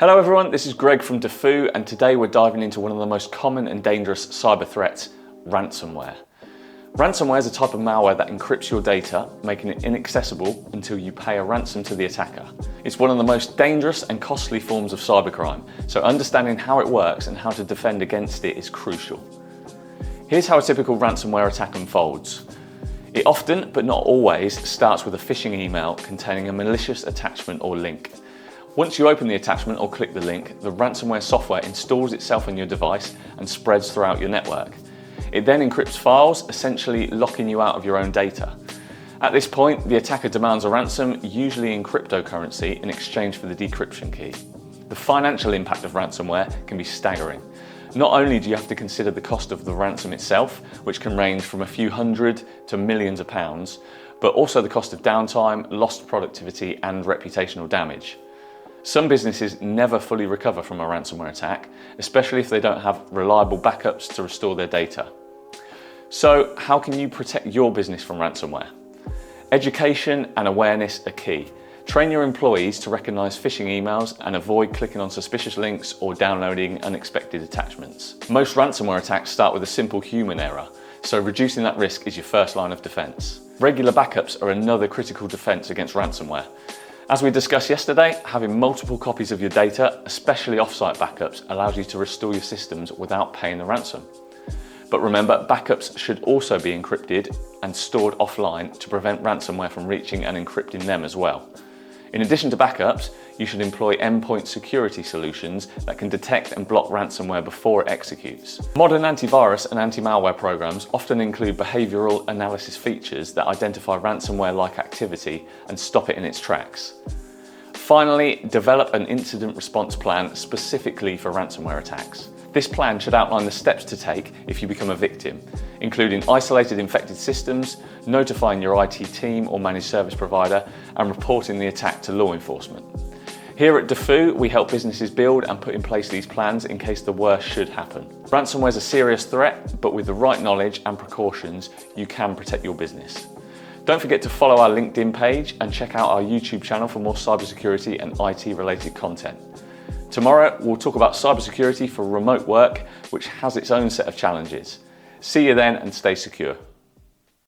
Hello everyone, this is Greg from Defoo, and today we're diving into one of the most common and dangerous cyber threats, ransomware. Ransomware is a type of malware that encrypts your data, making it inaccessible until you pay a ransom to the attacker. It's one of the most dangerous and costly forms of cybercrime, so understanding how it works and how to defend against it is crucial. Here's how a typical ransomware attack unfolds. It often, but not always, starts with a phishing email containing a malicious attachment or link. Once you open the attachment or click the link, the ransomware software installs itself on your device and spreads throughout your network. It then encrypts files, essentially locking you out of your own data. At this point, the attacker demands a ransom, usually in cryptocurrency, in exchange for the decryption key. The financial impact of ransomware can be staggering. Not only do you have to consider the cost of the ransom itself, which can range from a few hundred to millions of pounds, but also the cost of downtime, lost productivity, and reputational damage. Some businesses never fully recover from a ransomware attack, especially if they don't have reliable backups to restore their data. So, how can you protect your business from ransomware? Education and awareness are key. Train your employees to recognize phishing emails and avoid clicking on suspicious links or downloading unexpected attachments. Most ransomware attacks start with a simple human error, so reducing that risk is your first line of defense. Regular backups are another critical defense against ransomware. As we discussed yesterday, having multiple copies of your data, especially offsite backups, allows you to restore your systems without paying the ransom. But remember, backups should also be encrypted and stored offline to prevent ransomware from reaching and encrypting them as well. In addition to backups, you should employ endpoint security solutions that can detect and block ransomware before it executes. Modern antivirus and anti-malware programs often include behavioral analysis features that identify ransomware-like activity and stop it in its tracks. Finally, develop an incident response plan specifically for ransomware attacks. This plan should outline the steps to take if you become a victim, including isolated infected systems, notifying your IT team or managed service provider, and reporting the attack to law enforcement. Here at Defoo, we help businesses build and put in place these plans in case the worst should happen. Ransomware is a serious threat, but with the right knowledge and precautions, you can protect your business. Don't forget to follow our LinkedIn page and check out our YouTube channel for more cybersecurity and IT related content. Tomorrow, we'll talk about cybersecurity for remote work, which has its own set of challenges. See you then and stay secure.